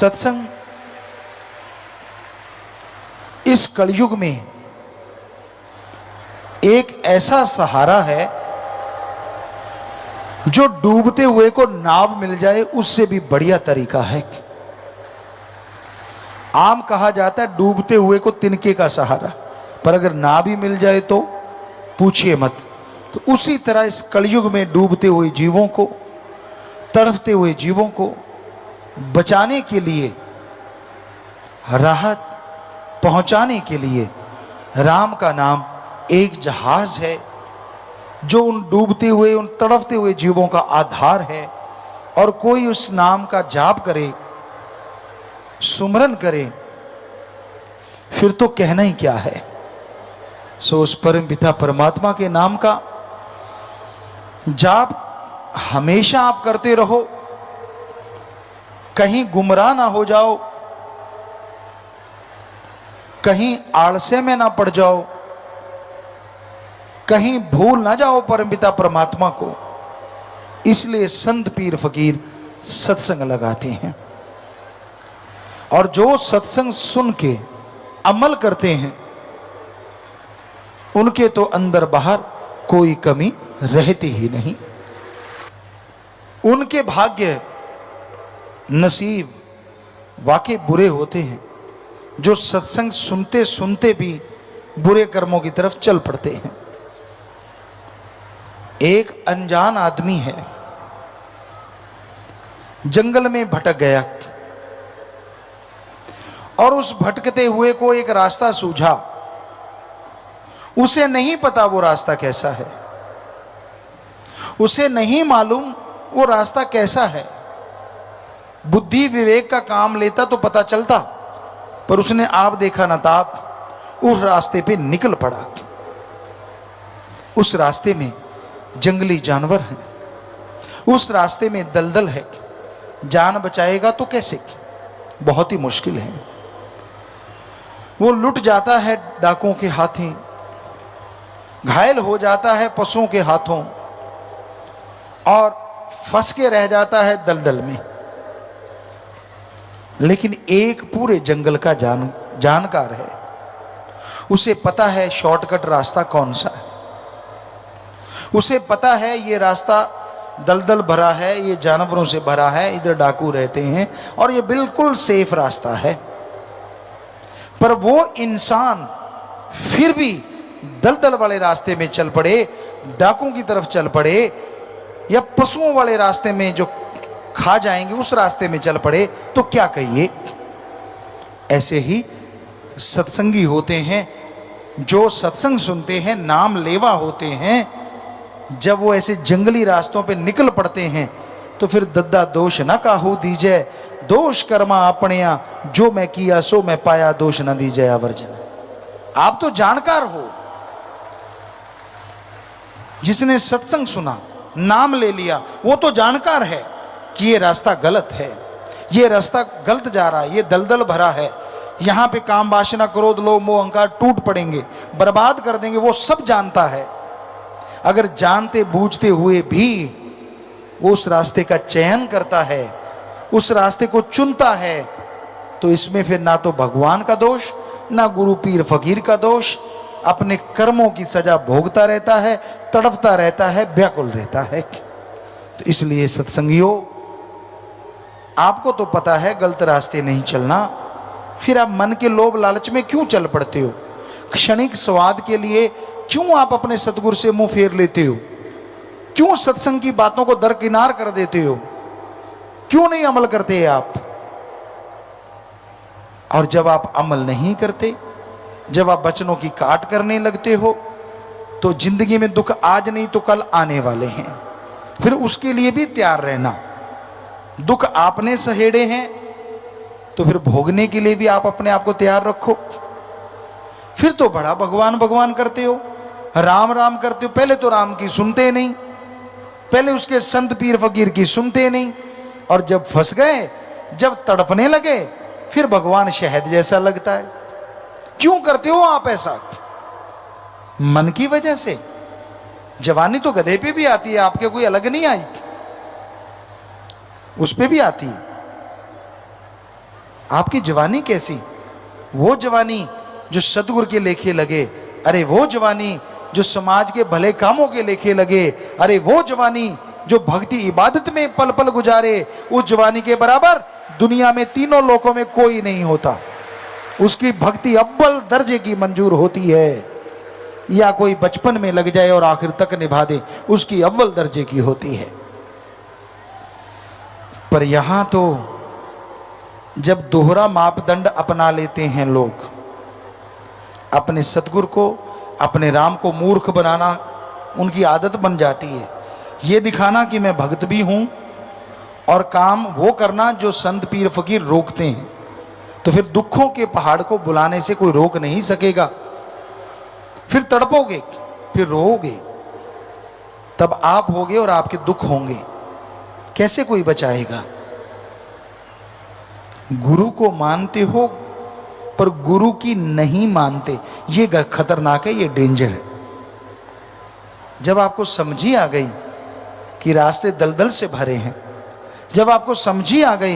सत्संग इस कलयुग में एक ऐसा सहारा है जो डूबते हुए को नाव मिल जाए उससे भी बढ़िया तरीका है। आम कहा जाता है डूबते हुए को तिनके का सहारा, पर अगर नाव ही मिल जाए तो पूछिए मत। तो उसी तरह इस कलयुग में डूबते हुए जीवों को, तड़फते हुए जीवों को बचाने के लिए, राहत पहुंचाने के लिए राम का नाम एक जहाज है जो उन डूबते हुए, उन तड़फते हुए जीवों का आधार है। और कोई उस नाम का जाप करे, सुमरन करे, फिर तो कहना ही क्या है। सो उस परम पिता परमात्मा के नाम का जाप हमेशा आप करते रहो, कहीं गुमराह ना हो जाओ, कहीं आलस्य में ना पड़ जाओ, कहीं भूल ना जाओ परमपिता परमात्मा को। इसलिए संत पीर फकीर सत्संग लगाते हैं, और जो सत्संग सुन के अमल करते हैं उनके तो अंदर बाहर कोई कमी रहती ही नहीं। उनके भाग्य नसीब वाकई बुरे होते हैं जो सत्संग सुनते सुनते भी बुरे कर्मों की तरफ चल पड़ते हैं। एक अनजान आदमी है, जंगल में भटक गया और उस भटकते हुए को एक रास्ता सूझा। उसे नहीं पता वो रास्ता कैसा है, उसे नहीं मालूम वो रास्ता कैसा है। बुद्धि विवेक का काम लेता तो पता चलता, पर उसने आप देखा ना ताप उस रास्ते पे निकल पड़ा। उस रास्ते में जंगली जानवर हैं, उस रास्ते में दलदल है, जान बचाएगा तो कैसे, बहुत ही मुश्किल है। वो लुट जाता है डाकुओं के हाथों, घायल हो जाता है पशुओं के हाथों, और फंस के रह जाता है दलदल में। लेकिन एक पूरे जंगल का जानकार है, उसे पता है शॉर्टकट रास्ता कौन सा है। उसे पता है ये रास्ता दलदल भरा है, ये जानवरों से भरा है, इधर डाकू रहते हैं, और ये बिल्कुल सेफ रास्ता है। पर वो इंसान फिर भी दलदल वाले रास्ते में चल पड़े, डाकुओं की तरफ चल पड़े, या पशुओं वाले रास्ते में जो खा जाएंगे उस रास्ते में चल पड़े, तो क्या कहिए। ऐसे ही सत्संगी होते हैं, जो सत्संग सुनते हैं, नाम लेवा होते हैं। जब वो ऐसे जंगली रास्तों पे निकल पड़ते हैं तो फिर दद्दा दोष न काहू दीजै, दोष कर्मा अपनिया, जो मैं किया सो मैं पाया, दोष न दीजै आवर्जन। आप तो जानकार हो, जिसने सत्संग सुना, नाम ले लिया, वो तो जानकार है कि ये रास्ता गलत है, ये रास्ता गलत जा रहा है, ये दलदल भरा है, यहां पे काम वासना क्रोध लोभ मोह अहंकार टूट पड़ेंगे, बर्बाद कर देंगे। वो सब जानता है। अगर जानते बूझते हुए भी वो उस रास्ते का चयन करता है, उस रास्ते को चुनता है, तो इसमें फिर ना तो भगवान का दोष, ना गुरु पीर फकीर का दोष, अपने कर्मों की सजा भोगता रहता है, तड़पता रहता है, व्याकुल रहता है। तो इसलिए सत्संगियों, आपको तो पता है गलत रास्ते नहीं चलना, फिर आप मन के लोभ लालच में क्यों चल पड़ते हो? क्षणिक स्वाद के लिए क्यों आप अपने सतगुरु से मुंह फेर लेते हो? क्यों सत्संग की बातों को दरकिनार कर देते हो? क्यों नहीं अमल करते आप? और जब आप अमल नहीं करते, जब आप वचनों की काट करने लगते हो, तो जिंदगी में दुख आज नहीं तो कल आने वाले हैं। फिर उसके लिए भी तैयार रहना। दुख आपने सहेड़े हैं तो फिर भोगने के लिए भी आप अपने आप को तैयार रखो। फिर तो बड़ा भगवान भगवान करते हो, राम राम करते हो। पहले तो राम की सुनते नहीं, पहले उसके संत पीर फकीर की सुनते नहीं, और जब फंस गए, जब तड़पने लगे, फिर भगवान शहद जैसा लगता है। क्यों करते हो आप ऐसा? मन की वजह से। जवानी तो गधे पे भी आती है, आपके कोई अलग नहीं आई, उस पे भी आती है। आपकी जवानी कैसी? वो जवानी जो सतगुरु के लेखे लगे, अरे वो जवानी जो समाज के भले कामों के लेखे लगे, अरे वो जवानी जो भक्ति इबादत में पल पल गुजारे, उस जवानी के बराबर दुनिया में तीनों लोकों में कोई नहीं होता। उसकी भक्ति अव्वल दर्जे की मंजूर होती है। या कोई बचपन में लग जाए और आखिर तक निभा दे, उसकी अव्वल दर्जे की होती है। पर यहां तो जब दोहरा मापदंड अपना लेते हैं लोग, अपने सतगुरु को, अपने राम को मूर्ख बनाना उनकी आदत बन जाती है। ये दिखाना कि मैं भक्त भी हूं और काम वो करना जो संत पीर फकीर रोकते हैं। तो फिर दुखों के पहाड़ को बुलाने से कोई रोक नहीं सकेगा। फिर तड़पोगे, फिर रोओगे, तब आप होगे और आपके दुख होंगे। कैसे कोई बचाएगा? गुरु को मानते हो पर गुरु की नहीं मानते, ये खतरनाक है, ये डेंजर है। जब आपको समझी आ गई कि रास्ते दलदल से भरे हैं, जब आपको समझी आ गई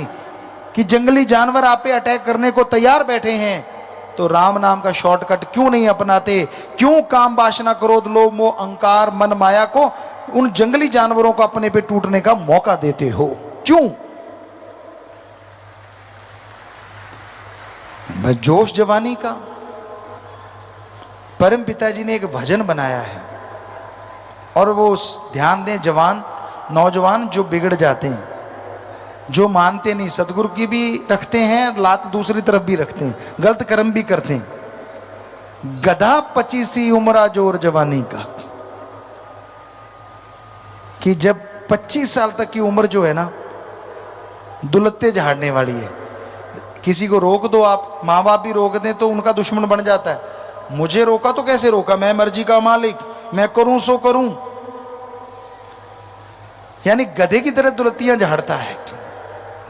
कि जंगली जानवर आप पे अटैक करने को तैयार बैठे हैं, तो राम नाम का शॉर्टकट क्यों नहीं अपनाते? क्यों काम वासना क्रोध लोभ मोह अहंकार मन माया को, उन जंगली जानवरों को अपने पे टूटने का मौका देते हो? क्यों? जोश जवानी का। परम पिताजी ने एक भजन बनाया है और वो ध्यान दें, जवान नौजवान जो बिगड़ जाते हैं, जो मानते नहीं, सतगुरु की भी रखते हैं लात, दूसरी तरफ भी रखते हैं, गलत कर्म भी करते हैं। गधा 25 उम्रा जोर जवानी का, कि जब 25 साल तक की उम्र जो है ना, दुलत्ते झाड़ने वाली है। किसी को रोक दो आप, माँ बाप भी रोक दें तो उनका दुश्मन बन जाता है। मुझे रोका तो कैसे रोका, मैं मर्जी का मालिक, मैं करूं सो करूं। यानी गधे की तरह दुलत्तियां झाड़ता है।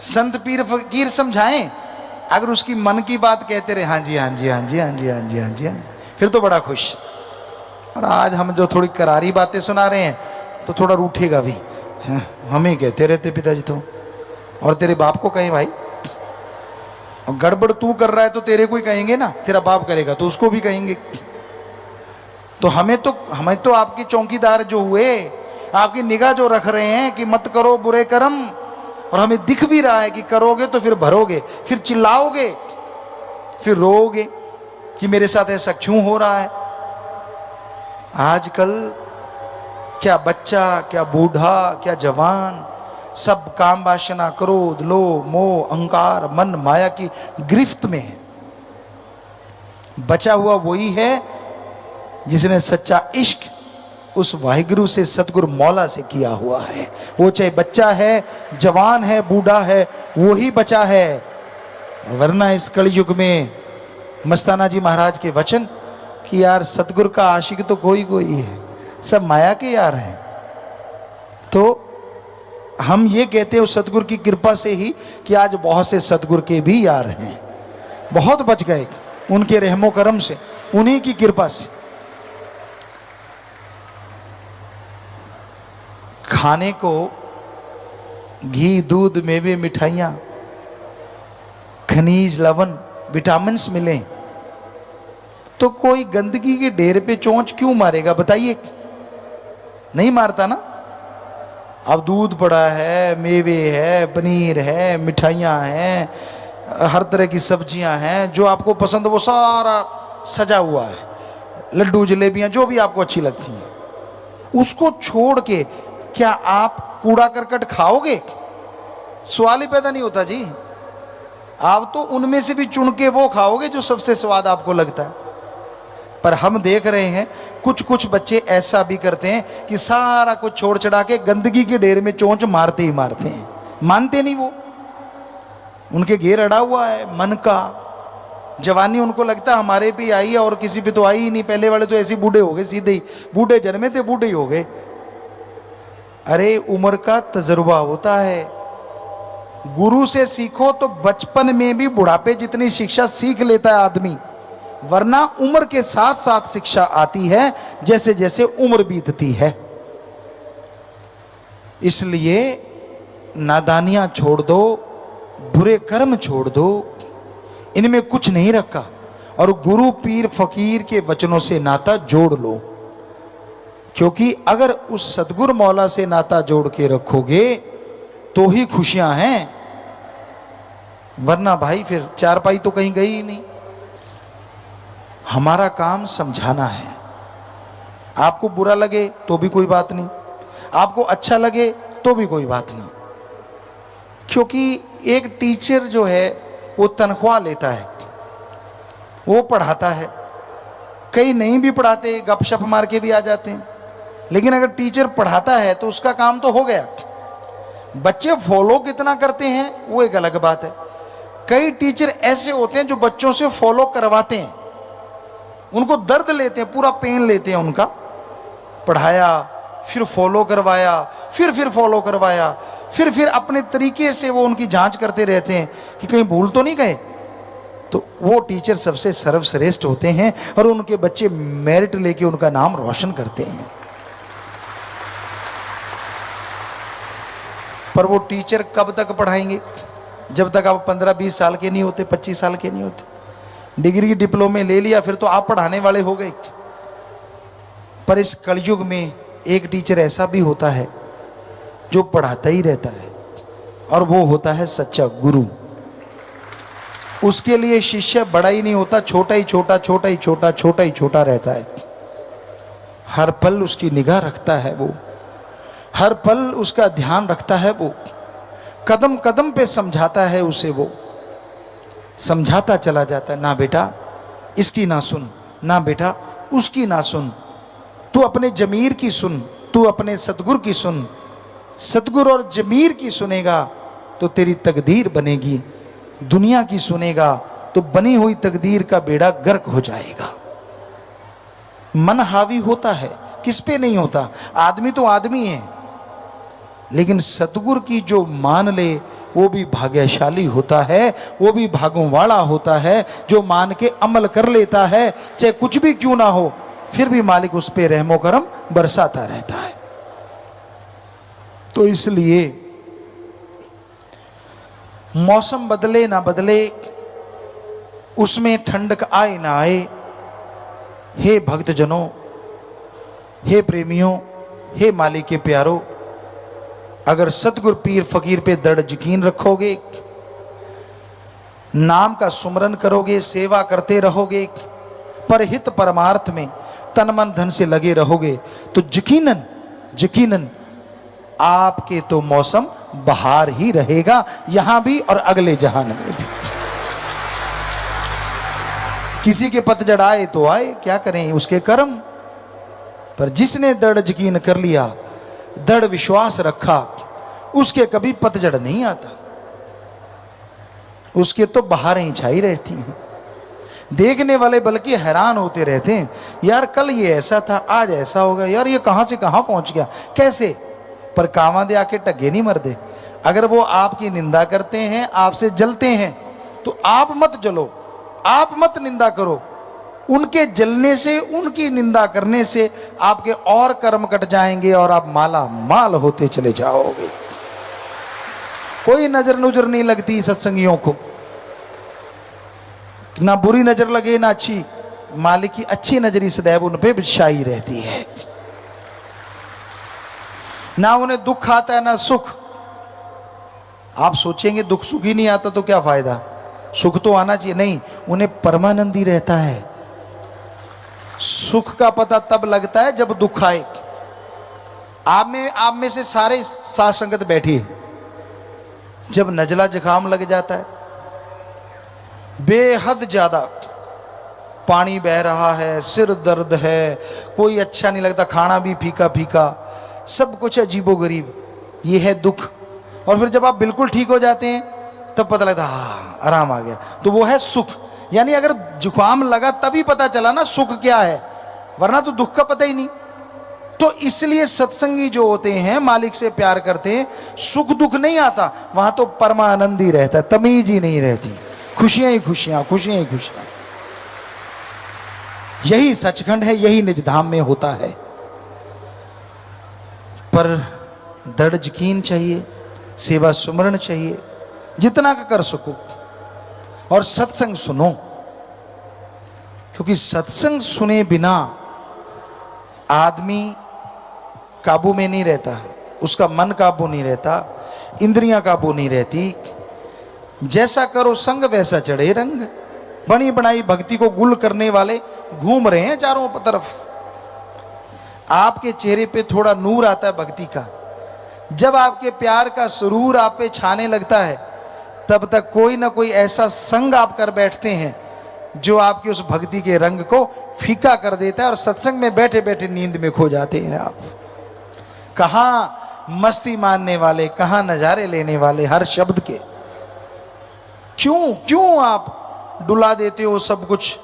संत पीर फकीर समझाएं, अगर उसकी मन की बात कहते रहे, हाँ जी हाँ जी हाँ जी हाँ जी हाँ जी हाँ जी हाँ, फिर तो बड़ा खुश। और आज हम जो थोड़ी करारी बातें सुना रहे हैं तो थोड़ा रूठेगा भी, हमें कहते रहते पिताजी तो, और तेरे बाप को कहें भाई, और गड़बड़ तू कर रहा है तो तेरे को ही कहेंगे ना, तेरा बाप करेगा तो उसको भी कहेंगे। तो हमें तो आपके चौकीदार जो हुए, आपकी निगाह जो रख रहे हैं कि मत करो बुरे कर्म, और हमें दिख भी रहा है कि करोगे तो फिर भरोगे, फिर चिल्लाओगे, फिर रोओगे कि मेरे साथ ऐसा क्यों हो रहा है। आजकल क्या बच्चा, क्या बूढ़ा, क्या जवान, सब काम वासना क्रोध लोभ मोह अहंकार मन माया की गिरफ्त में है। बचा हुआ वही है जिसने सच्चा इश्क उस वाहिगुरु से, सतगुरु मौला से किया हुआ है। वो चाहे बच्चा है, जवान है, बूढ़ा है, वो ही बचा है। वरना इस कलयुग में मस्ताना जी महाराज के वचन कि यार सतगुरु का आशिक तो कोई कोई है, सब माया के यार हैं। तो हम ये कहते हैं उस सतगुरु की कृपा से ही कि आज बहुत से सतगुरु के भी यार हैं, बहुत बच गए उनके रहमो करम से, उन्हीं की कृपा से। खाने को घी दूध मेवे मिठाइयाँ खनिज लवण विटामिन्स मिले तो कोई गंदगी के ढेर पे चोंच क्यों मारेगा बताइए? नहीं मारता ना। अब दूध पड़ा है, मेवे है, पनीर है, मिठाइयाँ हैं, हर तरह की सब्जियां हैं, जो आपको पसंद वो सारा सजा हुआ है, लड्डू जलेबियां जो भी आपको अच्छी लगती हैं, उसको छोड़ के क्या आप कूड़ा करकट खाओगे? सवाल ही पैदा नहीं होता जी। आप तो उनमें से भी चुन के वो खाओगे जो सबसे स्वाद आपको लगता है। पर हम देख रहे हैं कुछ कुछ बच्चे ऐसा भी करते हैं कि सारा कुछ छोड़ चढ़ा के गंदगी के ढेर में चोंच मारते ही मारते हैं, मानते नहीं। वो उनके घेर अड़ा हुआ है मन का। जवानी उनको लगता है हमारे पे आई है और किसी पे तो आई ही नहीं, पहले वाले तो ऐसे बूढ़े हो गए, सीधे ही बूढ़े जन्मे थे बूढ़े ही हो गए। अरे उम्र का तजुर्बा होता है, गुरु से सीखो तो बचपन में भी बुढ़ापे जितनी शिक्षा सीख लेता है आदमी, वरना उम्र के साथ साथ शिक्षा आती है जैसे जैसे उम्र बीतती है। इसलिए नादानियां छोड़ दो, बुरे कर्म छोड़ दो, इनमें कुछ नहीं रखा, और गुरु पीर फकीर के वचनों से नाता जोड़ लो, क्योंकि अगर उस सतगुरु मौला से नाता जोड़ के रखोगे तो ही खुशियां हैं, वरना भाई फिर चारपाई तो कहीं गई ही नहीं। हमारा काम समझाना है। आपको बुरा लगे तो भी कोई बात नहीं, आपको अच्छा लगे तो भी कोई बात नहीं, क्योंकि एक टीचर जो है वो तनख्वाह लेता है, वो पढ़ाता है। कई नहीं भी पढ़ाते, गपशप मार के भी आ जाते हैं, लेकिन अगर टीचर पढ़ाता है तो उसका काम तो हो गया। बच्चे फॉलो कितना करते हैं वो एक अलग बात है। कई टीचर ऐसे होते हैं जो बच्चों से फॉलो करवाते हैं, उनको दर्द लेते हैं, पूरा पेन लेते हैं उनका। पढ़ाया, फिर फॉलो करवाया, फिर फॉलो करवाया, फिर अपने तरीके से वो उनकी जांच करते रहते हैं कि कहीं भूल तो नहीं गए। तो वो टीचर सबसे सर्वश्रेष्ठ होते हैं और उनके बच्चे मेरिट लेके उनका नाम रोशन करते हैं। पर वो टीचर कब तक पढ़ाएंगे? जब तक आप 15-20 साल के नहीं होते, 25 साल के नहीं होते। डिग्री डिप्लोमे ले लिया फिर तो आप पढ़ाने वाले हो गए। पर इस कलयुग में एक टीचर ऐसा भी होता है जो पढ़ाता ही रहता है, और वो होता है सच्चा गुरु। उसके लिए शिष्य बड़ा ही नहीं होता, छोटा ही छोटा, छोटा ही छोटा, छोटा ही छोटा रहता है। हर पल उसकी निगाह रखता है वो, हर पल उसका ध्यान रखता है वो, कदम कदम पे समझाता है उसे, वो समझाता चला जाता है। ना बेटा इसकी ना सुन, ना बेटा उसकी ना सुन, तू अपने जमीर की सुन, तू अपने सतगुरु की सुन। सतगुरु और जमीर की सुनेगा तो तेरी तकदीर बनेगी, दुनिया की सुनेगा तो बनी हुई तकदीर का बेड़ा गर्क हो जाएगा। मन हावी होता है, किस पे नहीं होता? आदमी तो आदमी है, लेकिन सतगुरु की जो मान ले वो भी भाग्यशाली होता है, वो भी भागों वाला होता है। जो मान के अमल कर लेता है, चाहे कुछ भी क्यों ना हो, फिर भी मालिक उस पे रहमो करम बरसाता रहता है। तो इसलिए मौसम बदले ना बदले, उसमें ठंडक आए ना आए, हे भक्तजनों, हे प्रेमियों, हे मालिक के प्यारों, अगर सतगुरु पीर फकीर पे दृढ़ यकीन रखोगे, नाम का सुमरन करोगे, सेवा करते रहोगे, परहित परमार्थ में तन मन धन से लगे रहोगे, तो यकीनन यकीनन आपके तो मौसम बहार ही रहेगा, यहां भी और अगले जहान में भी। किसी के पतझड़ आए तो आए, क्या करें, उसके कर्म। पर जिसने दृढ़ यकीन कर लिया, दृढ़ विश्वास रखा, उसके कभी पतझड़ नहीं आता, उसके तो बहारें ही छाई रहती हैं। देखने वाले बल्कि हैरान होते रहते हैं, यार कल ये ऐसा था, आज ऐसा होगा, यार ये कहां से कहां पहुंच गया, कैसे? पर कावां दे आके टगे नहीं मरदे। अगर वो आपकी निंदा करते हैं, आपसे जलते हैं, तो आप मत जलो, आप मत निंदा करो। उनके जलने से, उनकी निंदा करने से आपके और कर्म कट जाएंगे और आप माला माल होते चले जाओगे। कोई नजर नुजर नहीं लगती सत्संगियों को, ना बुरी नजर लगे ना अच्छी। मालिक की अच्छी नजरी सदैव उन पे बिछाई रहती है। ना उन्हें दुख आता है ना सुख। आप सोचेंगे दुख सुख ही नहीं आता तो क्या फायदा, सुख तो आना चाहिए। नहीं, उन्हें परमानंदी रहता है। सुख का पता तब लगता है जब दुख आए। आप में से सारे साथ संगत बैठी है, जब नजला जुकाम लग जाता है, बेहद ज्यादा पानी बह रहा है, सिर दर्द है, कोई अच्छा नहीं लगता, खाना भी फीका फीका, सब कुछ अजीबोगरीब, ये है दुख। और फिर जब आप बिल्कुल ठीक हो जाते हैं तब पता लगता है हाँ आराम आ गया, तो वो है सुख। यानी अगर जुकाम लगा तभी पता चला ना सुख क्या है, वरना तो दुख का पता ही नहीं। तो इसलिए सत्संगी जो होते हैं, मालिक से प्यार करते हैं, सुख दुख नहीं आता, वहां तो परमानंद ही रहता है, तमीज ही नहीं रहती, खुशियां ही खुशियां, खुशियां ही खुशियां। यही सचखंड है, यही निज धाम में होता है। पर दृढ़ यकीन चाहिए, सेवा सुमरण चाहिए, जितना का कर सको। और सत्संग सुनो, क्योंकि सत्संग सुने बिना आदमी काबू में नहीं रहता, उसका मन काबू नहीं रहता, इंद्रियां काबू नहीं रहती। जैसा करो संग वैसा चढ़े रंग। बनी बनाई भक्ति को गुल करने वाले घूम रहे हैं चारों तरफ। आपके चेहरे पे थोड़ा नूर आता है भक्ति का। जब आपके प्यार का सुरूर आप पे छाने लगता है, तब तक कोई ना कोई ऐसा संग आप कर बैठते हैं जो आपकी उस भक्ति के रंग को फीका कर देता है, और सत्संग में बैठे बैठे नींद में खो जाते हैं आप। कहाँ मस्ती मानने वाले, कहाँ नजारे लेने वाले हर शब्द के। क्यों आप डुला देते हो सब कुछ,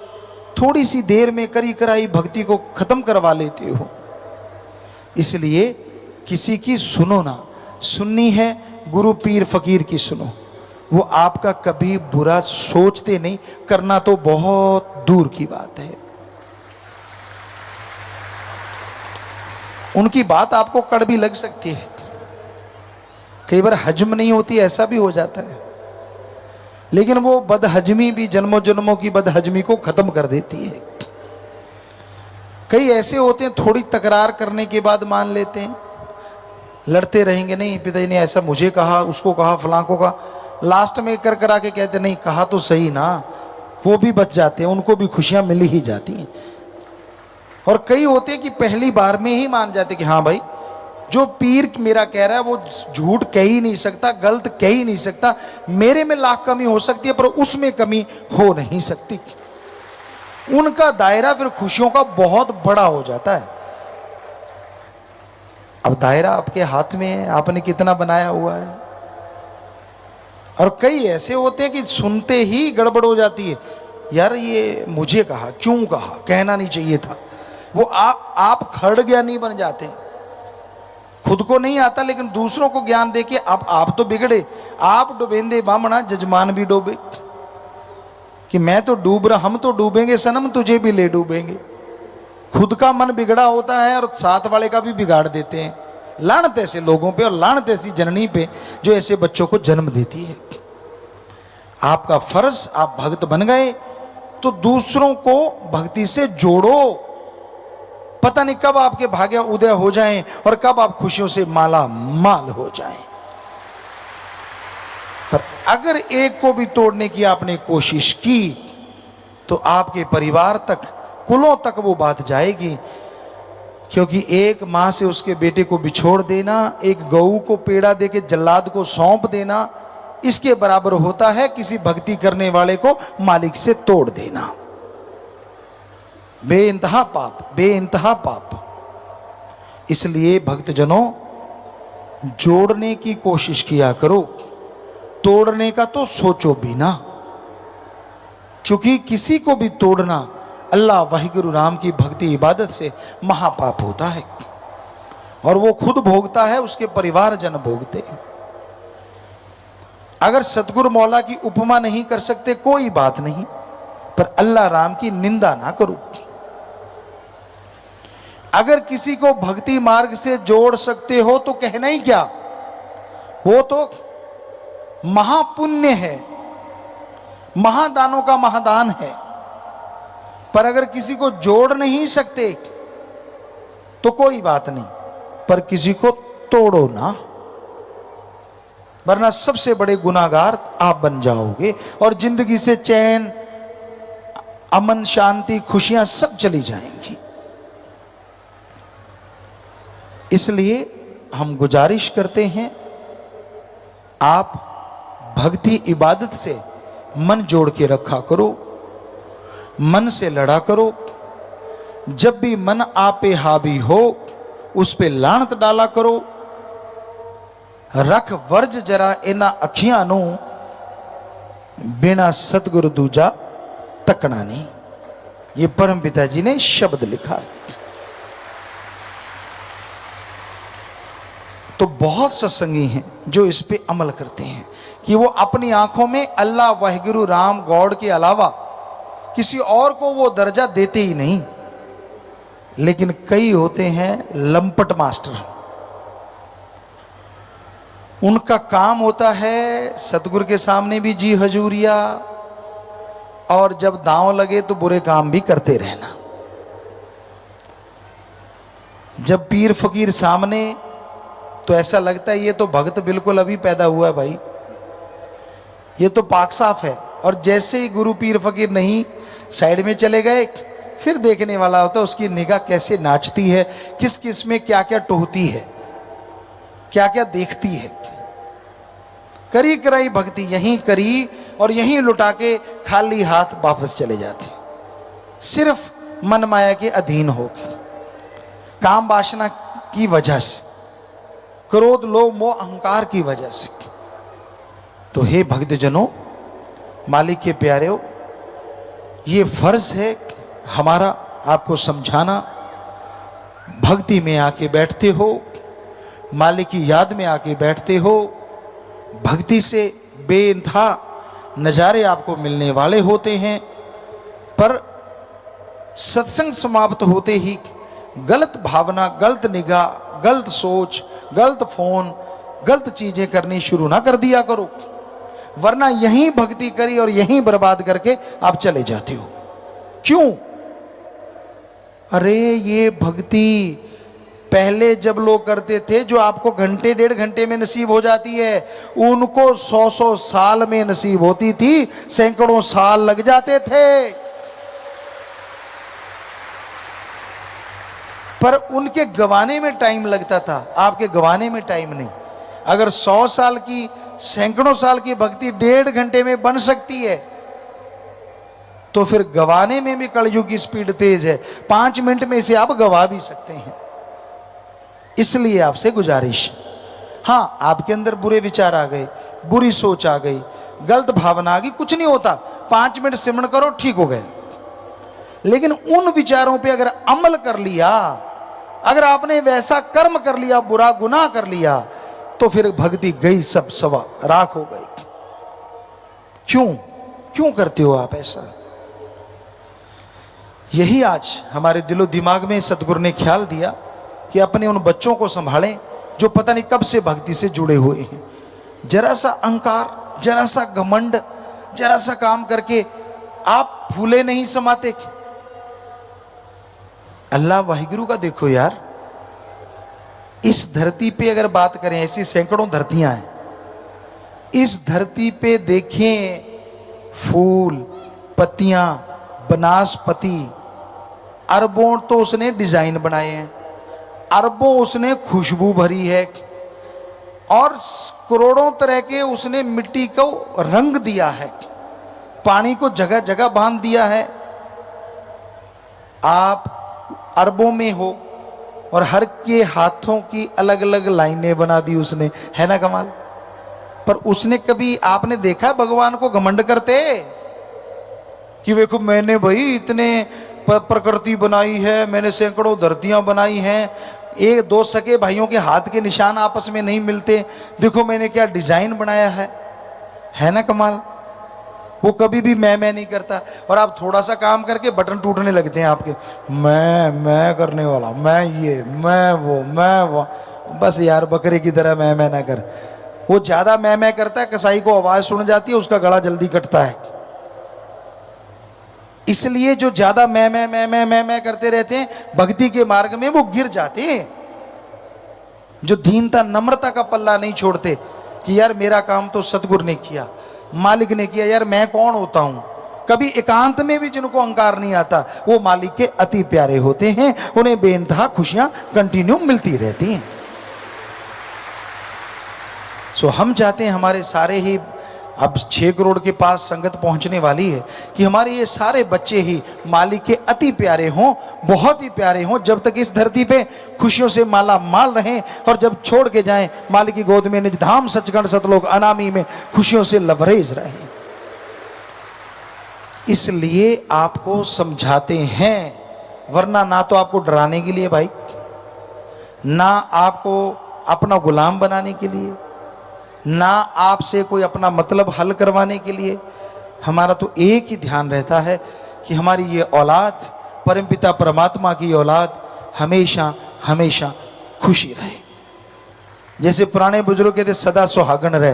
थोड़ी सी देर में करी कराई भक्ति को खत्म करवा लेते हो। इसलिए किसी की सुनो ना, सुननी है गुरु पीर फकीर की सुनो। वो आपका कभी बुरा सोचते नहीं, करना तो बहुत दूर की बात है। उनकी बात आपको कड़वी लग सकती है, कई बार हजम नहीं होती, ऐसा भी हो जाता है, लेकिन वो बदहजमी भी जन्मों जन्मों की बदहजमी को खत्म कर देती है। कई ऐसे होते हैं थोड़ी तकरार करने के बाद मान लेते हैं, लड़ते रहेंगे, नहीं पिताजी ने ऐसा मुझे कहा, उसको कहा, फलां को कहा, लास्ट में कर करा के कहते नहीं कहा तो सही ना, वो भी बच जाते हैं, उनको भी खुशियां मिल ही जाती हैं। और कई होते हैं कि पहली बार में ही मान जाते कि हाँ भाई जो पीर मेरा कह रहा है वो झूठ कह ही नहीं सकता, गलत कह ही नहीं सकता, मेरे में लाख कमी हो सकती है पर उसमें कमी हो नहीं सकती। उनका दायरा फिर खुशियों का बहुत बड़ा हो जाता है। अब दायरा आपके हाथ में है, आपने कितना बनाया हुआ है। और कई ऐसे होते हैं कि सुनते ही गड़बड़ हो जाती है, यार ये मुझे कहा, क्यों कहा, कहना नहीं चाहिए था। वो आप खड़ ज्ञानी बन जाते हैं। खुद को नहीं आता लेकिन दूसरों को ज्ञान देके अब आप तो बिगड़े, आप डुबेंदे बामणा जजमान भी डूबे, कि मैं तो डूब रहा, हम तो डूबेंगे सनम, तुझे भी ले डूबेंगे। खुद का मन बिगड़ा होता है और साथ वाले का भी बिगाड़ देते हैं। लानत ऐसे लोगों पे और लानत ऐसी जननी पे जो ऐसे बच्चों को जन्म देती है। आपका फर्ज, आप भक्त बन गए तो दूसरों को भक्ति से जोड़ो। पता नहीं कब आपके भाग्य उदय हो जाएं और कब आप खुशियों से माला माल हो जाएं। पर अगर एक को भी तोड़ने की आपने कोशिश की तो आपके परिवार तक, कुलों तक वो बात जाएगी। क्योंकि एक मां से उसके बेटे को बिछोड़ देना, एक गऊ को पेड़ा देके जल्लाद को सौंप देना, इसके बराबर होता है किसी भक्ति करने वाले को मालिक से तोड़ देना। बेइंतहा पाप, बेइंतहा पाप। इसलिए भक्तजनों जोड़ने की कोशिश किया करो, तोड़ने का तो सोचो भी ना। क्योंकि किसी को भी तोड़ना अल्लाह वाहिगुरु राम की भक्ति इबादत से महापाप होता है, और वो खुद भोगता है, उसके परिवारजन भोगते हैं। अगर सतगुरु मौला की उपमा नहीं कर सकते कोई बात नहीं, पर अल्लाह राम की निंदा ना करो। अगर किसी को भक्ति मार्ग से जोड़ सकते हो तो कहना ही क्या, वो तो महापुण्य है, महादानों का महादान है। पर अगर किसी को जोड़ नहीं सकते तो कोई बात नहीं, पर किसी को तोड़ो ना, वरना सबसे बड़े गुनाहगार आप बन जाओगे और जिंदगी से चैन, अमन, शांति, खुशियां सब चली जाएंगी। इसलिए हम गुजारिश करते हैं, आप भक्ति इबादत से मन जोड़ के रखा करो, मन से लड़ा करो। जब भी मन आप पे हावी हो उस पे लानत डाला करो। रख वर्ज जरा इना अखियां नू, बिना सतगुरु दूजा तकना नहीं। ये परम पिता जी ने शब्द लिखा है। तो बहुत सत्संगी हैं जो इस पे अमल करते हैं कि वो अपनी आंखों में अल्लाह वाहिगुरु राम गॉड के अलावा किसी और को वो दर्जा देते ही नहीं। लेकिन कई होते हैं लंपट मास्टर, उनका काम होता है सतगुरु के सामने भी जी हजूरिया, और जब दांव लगे तो बुरे काम भी करते रहना। जब पीर फकीर सामने तो ऐसा लगता है ये तो भक्त बिल्कुल अभी पैदा हुआ है भाई, ये तो पाक साफ है। और जैसे ही गुरु पीर फकीर नहीं साइड में चले गए, फिर देखने वाला होता है उसकी निगाह कैसे नाचती है, किस किस में क्या क्या टोहती है, क्या क्या देखती है। करी कराई भक्ति यहीं करी और यहीं लुटा के खाली हाथ वापस चले जाते, सिर्फ मन माया के अधीन होकर, काम वासना की वजह से, क्रोध लोभ मोह अहंकार की वजह से। तो हे भक्तजनों, मालिक के प्यारे, ये फर्ज है हमारा आपको समझाना। भक्ति में आके बैठते हो, मालिक की याद में आके बैठते हो, भक्ति से बेइंतहा नज़ारे आपको मिलने वाले होते हैं। पर सत्संग समाप्त होते ही गलत भावना, गलत निगाह, गलत सोच, गलत फोन, गलत चीजें करनी शुरू ना कर दिया करो, वरना यहीं भक्ति करी और यहीं बर्बाद करके आप चले जाते हो। क्यों? अरे ये भक्ति पहले जब लोग करते थे, जो आपको घंटे डेढ़ घंटे में नसीब हो जाती है, उनको 100 साल में नसीब होती थी, सैकड़ों साल लग जाते थे। पर उनके गवाने में टाइम लगता था, आपके गवाने में टाइम नहीं। अगर 100 साल की, सैकड़ों साल की भक्ति 1.5 घंटे में बन सकती है, तो फिर गवाने में भी कलयुग की स्पीड तेज है। 5 मिनट में इसे आप गवा भी सकते हैं। इसलिए आपसे गुजारिश, हाँ आपके अंदर बुरे विचार आ गए, बुरी सोच आ गई, गलत भावना आ गई, कुछ नहीं होता, 5 मिनट सिमरण करो, ठीक हो गए। लेकिन उन विचारों पे अगर अमल कर लिया, अगर आपने वैसा कर्म कर लिया, बुरा गुनाह कर लिया, तो फिर भक्ति गई सब सवा राख हो गई। क्यों करते हो आप ऐसा? यही आज हमारे दिलो दिमाग में सतगुरु ने ख्याल दिया कि अपने उन बच्चों को संभालें जो पता नहीं कब से भक्ति से जुड़े हुए हैं। जरा सा अहंकार, जरा सा घमंड, जरा सा काम करके आप फूले नहीं समाते। अल्लाह वाहिगुरु का देखो यार, इस धरती पे अगर बात करें, ऐसी सैकड़ों धरतियां हैं, इस धरती पे देखें फूल, पत्तियां, वनस्पति, अरबों तो उसने डिजाइन बनाए हैं, अरबों उसने खुशबू भरी है, और करोड़ों तरह के उसने मिट्टी को रंग दिया है, पानी को जगह जगह बांध दिया है। आप अरबों में हो और हर के हाथों की अलग अलग लाइनें बना दी उसने, है ना कमाल? पर उसने कभी आपने देखा भगवान को घमंड करते कि देखो मैंने भाई इतने प्रकृति बनाई है, मैंने सैकड़ों धरतियां बनाई हैं, एक दो सके भाइयों के हाथ के निशान आपस में नहीं मिलते, देखो मैंने क्या डिजाइन बनाया है ना कमाल? वो कभी भी मैं नहीं करता। और आप थोड़ा सा काम करके बटन टूटने लगते हैं आपके, मैं करने वाला, मैं ये, मैं वो। बस यार बकरे की तरह मैं ना कर। वो ज्यादा मैं करता है, कसाई को आवाज सुन जाती है, उसका गला जल्दी कटता है। इसलिए जो ज्यादा मैं करते रहते हैं, भक्ति के मार्ग में वो गिर जाते हैं। जो दीनता नम्रता का पल्ला नहीं छोड़ते कि यार मेरा काम तो सतगुरु ने किया, मालिक ने किया, यार मैं कौन होता हूं। कभी एकांत में भी जिनको अहंकार नहीं आता, वो मालिक के अति प्यारे होते हैं, उन्हें बेइंतहा खुशियां कंटिन्यू मिलती रहती हैं। सो हम चाहते हैं हमारे सारे ही, अब 6 करोड़ के पास संगत पहुंचने वाली है, कि हमारे ये सारे बच्चे ही मालिक के अति प्यारे हों, बहुत ही प्यारे हों, जब तक इस धरती पे खुशियों से माला माल रहें, और जब छोड़ के जाएं मालिक की गोद में निज धाम सचखंड सतलोक अनामी में खुशियों से लबरेज रहें। इसलिए आपको समझाते हैं, वरना ना तो आपको डराने के लिए भाई, ना आपको अपना गुलाम बनाने के लिए, ना आपसे कोई अपना मतलब हल करवाने के लिए। हमारा तो एक ही ध्यान रहता है कि हमारी ये औलाद, परमपिता परमात्मा की औलाद, हमेशा हमेशा खुशी रहे। जैसे पुराने बुजुर्ग कहते सदा सुहागन रहे,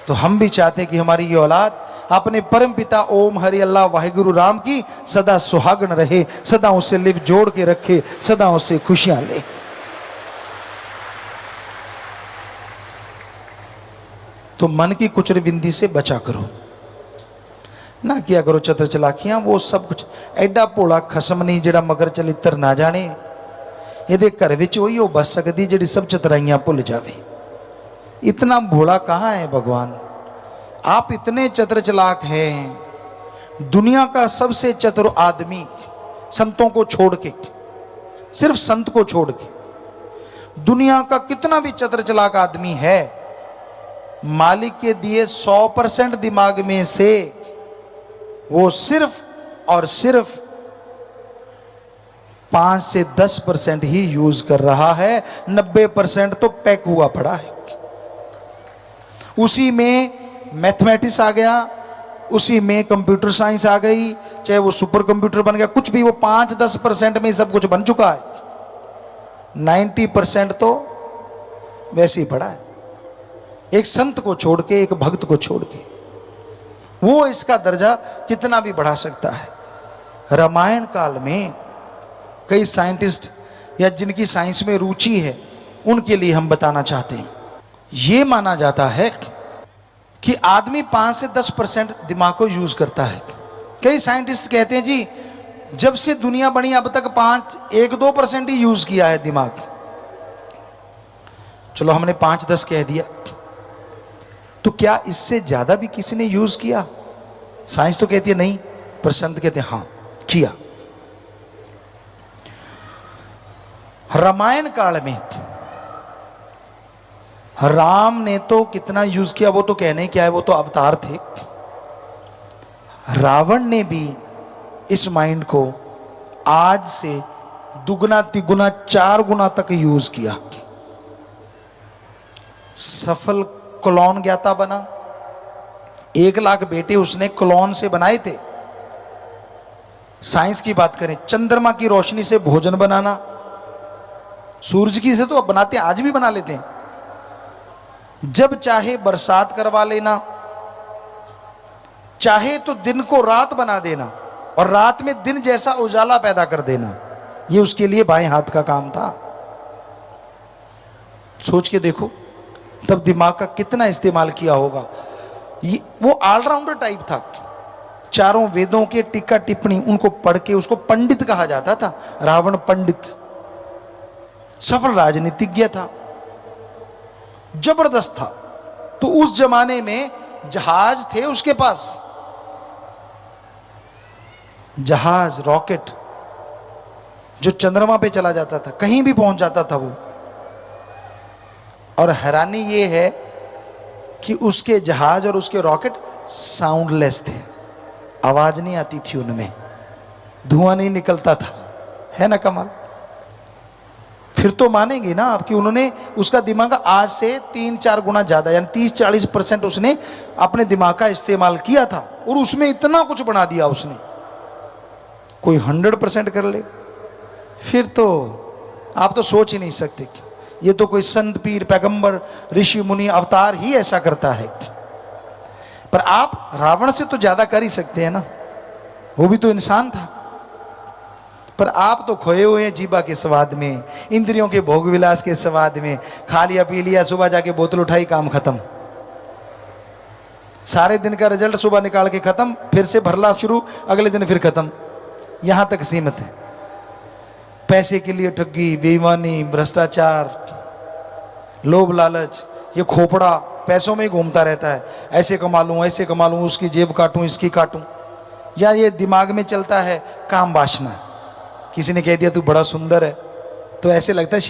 तो हम भी चाहते हैं कि हमारी ये औलाद अपने परम पिता ओम हरि अल्लाह वाहिगुरु राम की सदा सुहागन रहे, सदा उससे लिव जोड़ के रखे, सदा उससे खुशियां ले। तो मन की कुचर बिंदी से बचा करो, ना किया करो चतर चलाकियां। वो सब कुछ एडा भोला खसम नहीं जिहड़ा मगर चलित्र ना जाने। ये घर विच वही हो बस सकती जिहड़ी सब चतराइयां भुल जावे। इतना भोला कहाँ है भगवान? आप इतने चतर चलाक हैं। दुनिया का सबसे चतुर आदमी संतों को छोड़ के, सिर्फ संत को छोड़ के, दुनिया का कितना भी चतर चलाक आदमी है, मालिक के दिए 100% दिमाग में से वो सिर्फ और सिर्फ 5 से 10% ही यूज कर रहा है। 90% तो पैक हुआ पड़ा है। उसी में मैथमेटिक्स आ गया, उसी में कंप्यूटर साइंस आ गई, चाहे वो सुपर कंप्यूटर बन गया, कुछ भी, वो 5-10% में सब कुछ बन चुका है। 90% तो वैसे ही पड़ा है। एक संत को छोड़ के, एक भक्त को छोड़ के, वो इसका दर्जा कितना भी बढ़ा सकता है। रामायण काल में कई साइंटिस्ट या जिनकी साइंस में रुचि है उनके लिए हम बताना चाहते हैं। ये माना जाता है कि आदमी 5 से 10% दिमाग को यूज करता है। कई साइंटिस्ट कहते हैं जी जब से दुनिया बनी अब तक 1-2% ही यूज किया है दिमाग। चलो हमने 5-10 कह दिया, तो क्या इससे ज्यादा भी किसी ने यूज किया? साइंस तो कहती है नहीं, पर संत कहते हैं हां किया। रामायण काल में राम ने तो कितना यूज किया वो तो कहने क्या है, वो तो अवतार थे। रावण ने भी इस माइंड को आज से दुगना तिगुना 4 गुना तक यूज किया। सफल क्लोन ज्ञाता बना। 1 लाख बेटे उसने क्लोन से बनाए थे। साइंस की बात करें, चंद्रमा की रोशनी से भोजन बनाना, सूरज की से तो अब बनाते हैं, आज भी बना लेते हैं। जब चाहे बरसात करवा लेना, चाहे तो दिन को रात बना देना और रात में दिन जैसा उजाला पैदा कर देना, ये उसके लिए बाएं हाथ का काम था। सोच के देखो तब दिमाग का कितना इस्तेमाल किया होगा। वो ऑलराउंडर टाइप था। चारों वेदों के टीका टिप्पणी उनको पढ़ के उसको पंडित कहा जाता था। रावण पंडित, सफल राजनीतिज्ञ था, जबरदस्त था। तो उस जमाने में जहाज थे उसके पास, जहाज, रॉकेट जो चंद्रमा पे चला जाता था, कहीं भी पहुंच जाता था वो। और हैरानी ये है कि उसके जहाज और उसके रॉकेट साउंडलेस थे, आवाज नहीं आती थी उनमें, धुआं नहीं निकलता था। है ना कमाल? फिर तो मानेंगे ना आप कि उन्होंने उसका दिमाग आज से 3-4 गुना ज्यादा, यानी 30-40% उसने अपने दिमाग का इस्तेमाल किया था और उसमें इतना कुछ बना दिया उसने। कोई 100% कर ले फिर तो आप तो सोच ही नहीं सकते। ये तो कोई संत पीर पैगंबर ऋषि मुनि अवतार ही ऐसा करता है। पर आप रावण से तो ज्यादा कर ही सकते हैं ना, वो भी तो इंसान था। पर आप तो खोए हुए हैं जीवा के स्वाद में, इंद्रियों के भोग विलास के स्वाद में। खा लिया पी लिया, सुबह जाके बोतल उठाई, काम खत्म। सारे दिन का रिजल्ट सुबह निकाल के खत्म, फिर से भरना शुरू, अगले दिन फिर खत्म। यहां तक सीमित है। पैसे के लिए ठगी, बेईमानी, भ्रष्टाचार, लोभ लालच, ये खोपड़ा पैसों में ही घूमता रहता है। ऐसे कमा लूं, ऐसे कमा लूं, उसकी जेब काटूं, इसकी काटूं। या ये दिमाग में चलता है काम वासना। किसी ने कह दिया तू बड़ा सुंदर है, तो ऐसे लगता है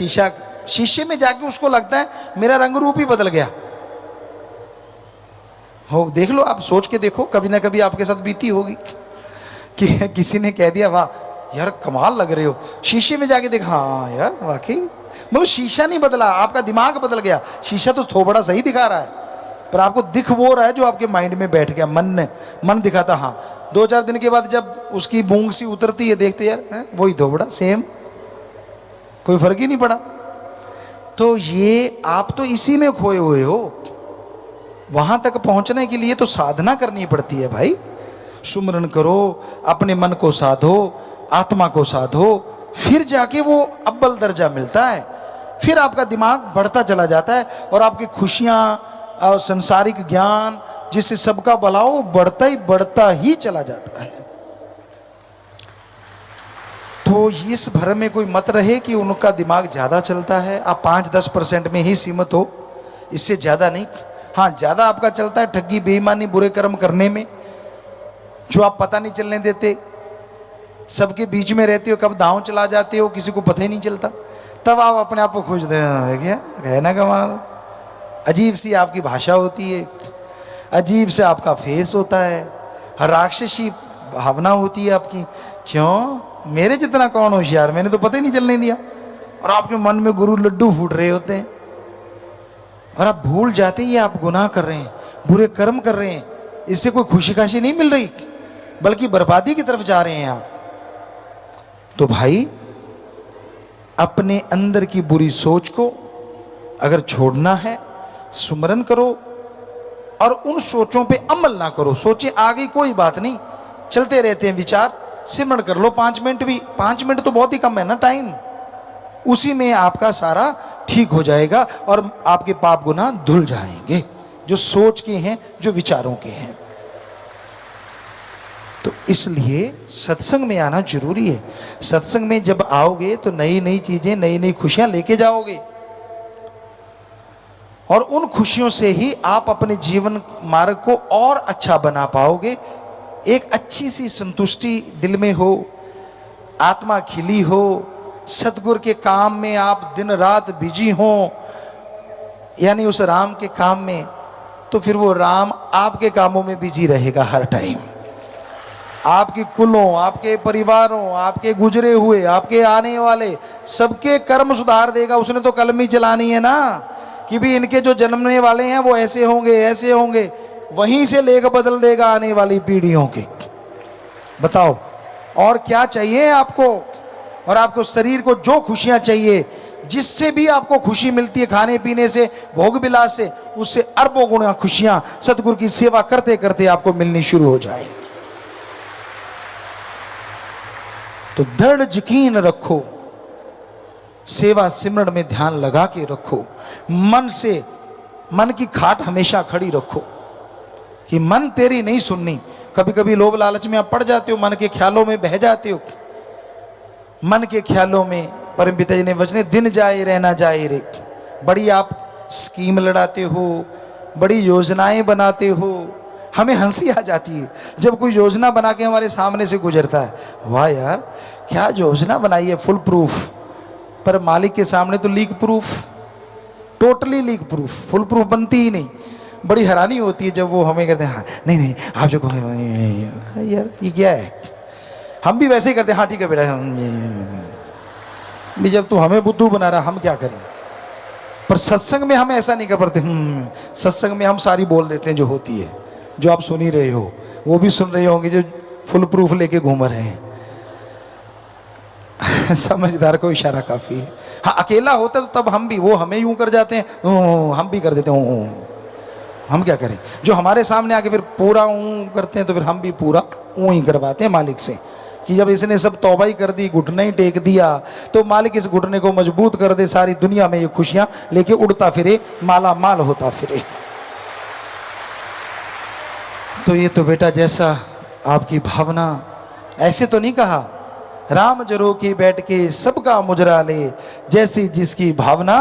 शीशे में जाके उसको लगता है मेरा रंग रूप ही बदल गया हो। देख लो, आप सोच के देखो, कभी ना कभी आपके साथ बीती होगी कि किसी ने कह दिया वाह यार कमाल लग रहे हो, शीशे में जाके देखा हाँ यार वाकई, मतलब शीशा नहीं बदला, आपका दिमाग बदल गया। शीशा तो थोड़ा सही दिखा रहा है, पर आपको दिख वो रहा है जो आपके माइंड में बैठ गया। मन दिखाता हाँ। 2-4 दिन के बाद जब उसकी मूंग सी उतरती है, देखते यार वही धोबड़ा सेम, कोई फर्क ही नहीं पड़ा। तो ये आप तो इसी में खोए हुए हो। वहां तक पहुंचने के लिए तो साधना करनी पड़ती है भाई। सुमरन करो, अपने मन को साधो, आत्मा को साधो, फिर जाके वो अव्वल दर्जा मिलता है। फिर आपका दिमाग बढ़ता चला जाता है और आपकी खुशियां और संसारिक ज्ञान जिससे सबका भला हो बढ़ता ही चला जाता है। तो इस भ्रम में कोई मत रहे कि उनका दिमाग ज्यादा चलता है। आप 5-10% में ही सीमित हो, इससे ज्यादा नहीं। हाँ, ज्यादा आपका चलता है ठगी, बेईमानी, बुरे कर्म करने में, जो आप पता नहीं चलने देते। सबके बीच में रहते हो, कब दांव चला जाते हो किसी को पता ही नहीं चलता। तब आप अपने आप को खोजते हैं, क्या है ना कमाल। अजीब सी आपकी भाषा होती है, अजीब से आपका फेस होता है, राक्षसी भावना होती है आपकी। क्यों? मेरे जितना कौन होशियार, मैंने तो पता ही नहीं चलने दिया। और आपके मन में गुरु लड्डू फूट रहे होते हैं और आप भूल जाते हैं आप गुनाह कर रहे हैं, बुरे कर्म कर रहे हैं। इससे कोई खुशी खाशी नहीं मिल रही, बल्कि बर्बादी की तरफ जा रहे हैं आप। तो भाई, अपने अंदर की बुरी सोच को अगर छोड़ना है, सुमरन करो और उन सोचों पे अमल ना करो। सोचें आ गई कोई बात नहीं, चलते रहते हैं विचार, सिमरन कर लो 5 मिनट भी। 5 मिनट तो बहुत ही कम है ना टाइम, उसी में आपका सारा ठीक हो जाएगा और आपके पाप गुनाह धुल जाएंगे, जो सोच के हैं, जो विचारों के हैं। तो इसलिए सत्संग में आना जरूरी है। सत्संग में जब आओगे तो नई नई चीजें, नई नई खुशियां लेके जाओगे और उन खुशियों से ही आप अपने जीवन मार्ग को और अच्छा बना पाओगे। एक अच्छी सी संतुष्टि दिल में हो, आत्मा खिली हो, सतगुरु के काम में आप दिन रात बिजी हो, यानी उस राम के काम में, तो फिर वो राम आपके कामों में बिजी रहेगा हर टाइम। आपकी कुलों, आपके परिवारों, आपके गुजरे हुए, आपके आने वाले सबके कर्म सुधार देगा। उसने तो कलम ही चलानी है ना कि भी इनके जो जन्मने वाले हैं वो ऐसे होंगे, ऐसे होंगे। वहीं से लेख बदल देगा आने वाली पीढ़ियों के। बताओ और क्या चाहिए आपको? और आपको शरीर को जो खुशियां चाहिए, जिससे भी आपको खुशी मिलती है खाने पीने से, भोग विलास से, उससे अरबों गुना खुशियां सतगुरु की सेवा करते करते आपको मिलनी शुरू हो जाए। तो दृढ़ यकीन रखो, सेवा सिमरन में ध्यान लगा के रखो, मन से, मन की खाट हमेशा खड़ी रखो कि मन तेरी नहीं सुननी। कभी कभी लोभ लालच में आप पड़ जाते हो, मन के ख्यालों में बह जाते हो। मन के ख्यालों में परम पिता जी ने वचने, दिन जाए रहना जाए रे। बड़ी आप स्कीम लड़ाते हो, बड़ी योजनाएं बनाते हो, हमें हंसी आ जाती है जब कोई योजना बना के हमारे सामने से गुजरता है। वाह यार, क्या योजना बनाई है, फुल प्रूफ। पर मालिक के सामने तो leak proof, totally leak proof, full proof बनती ही नहीं। बड़ी हैरानी होती है जब वो हमें कहते हैं हाँ नहीं नहीं आप जो कहो यार ये क्या है। हम भी वैसे ही करते हैं, हाँ ठीक है बेटा, भी जब तू हमें बुद्धू बना रहा हम क्या करें। पर सत्संग में हम ऐसा नहीं कर पाते। सत्संग में हम सारी बोल देते हैं जो होती है, जो आप सुन ही रहे हो, वो भी सुन रहे होंगे जो फुल प्रूफ लेके घूम रहे हैं। समझदार को इशारा काफी है। हाँ, अकेला होता तो तब हम भी, वो हमें यूं कर जाते हैं, हम भी कर देते हैं। हम क्या करें? जो हमारे सामने आके फिर पूरा ऊं करते हैं तो फिर हम भी पूरा ऊं ही करवाते हैं मालिक से कि जब इसने सब तौबा ही कर दी, घुटना ही टेक दिया, तो मालिक इस घुटने को मजबूत कर दे, सारी दुनिया में ये खुशियां लेके उड़ता फिरे, माला माल होता फिरे। तो ये तो बेटा जैसा आपकी भावना, ऐसे तो नहीं कहा राम जरो के बैठ के सबका मुजरा ले, जैसी जिसकी भावना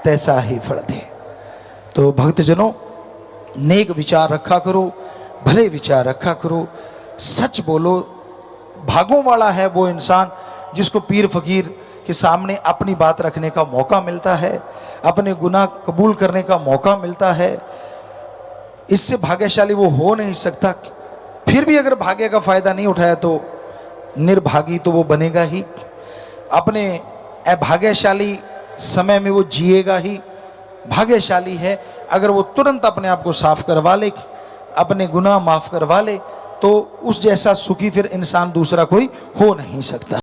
तैसा ही फल दे। तो भक्तजनों, नेक विचार रखा करो, भले विचार रखा करो, सच बोलो। भागों वाला है वो इंसान जिसको पीर फकीर के सामने अपनी बात रखने का मौका मिलता है, अपने गुनाह कबूल करने का मौका मिलता है। इससे भाग्यशाली वो हो नहीं सकता। फिर भी अगर भाग्य का फायदा नहीं उठाया तो निर्भागी तो वो बनेगा ही। अपने अभाग्यशाली समय में वो जिएगा ही। भाग्यशाली है अगर वो तुरंत अपने आप को साफ करवा ले, अपने गुनाह माफ करवा ले, तो उस जैसा सुखी फिर इंसान दूसरा कोई हो नहीं सकता।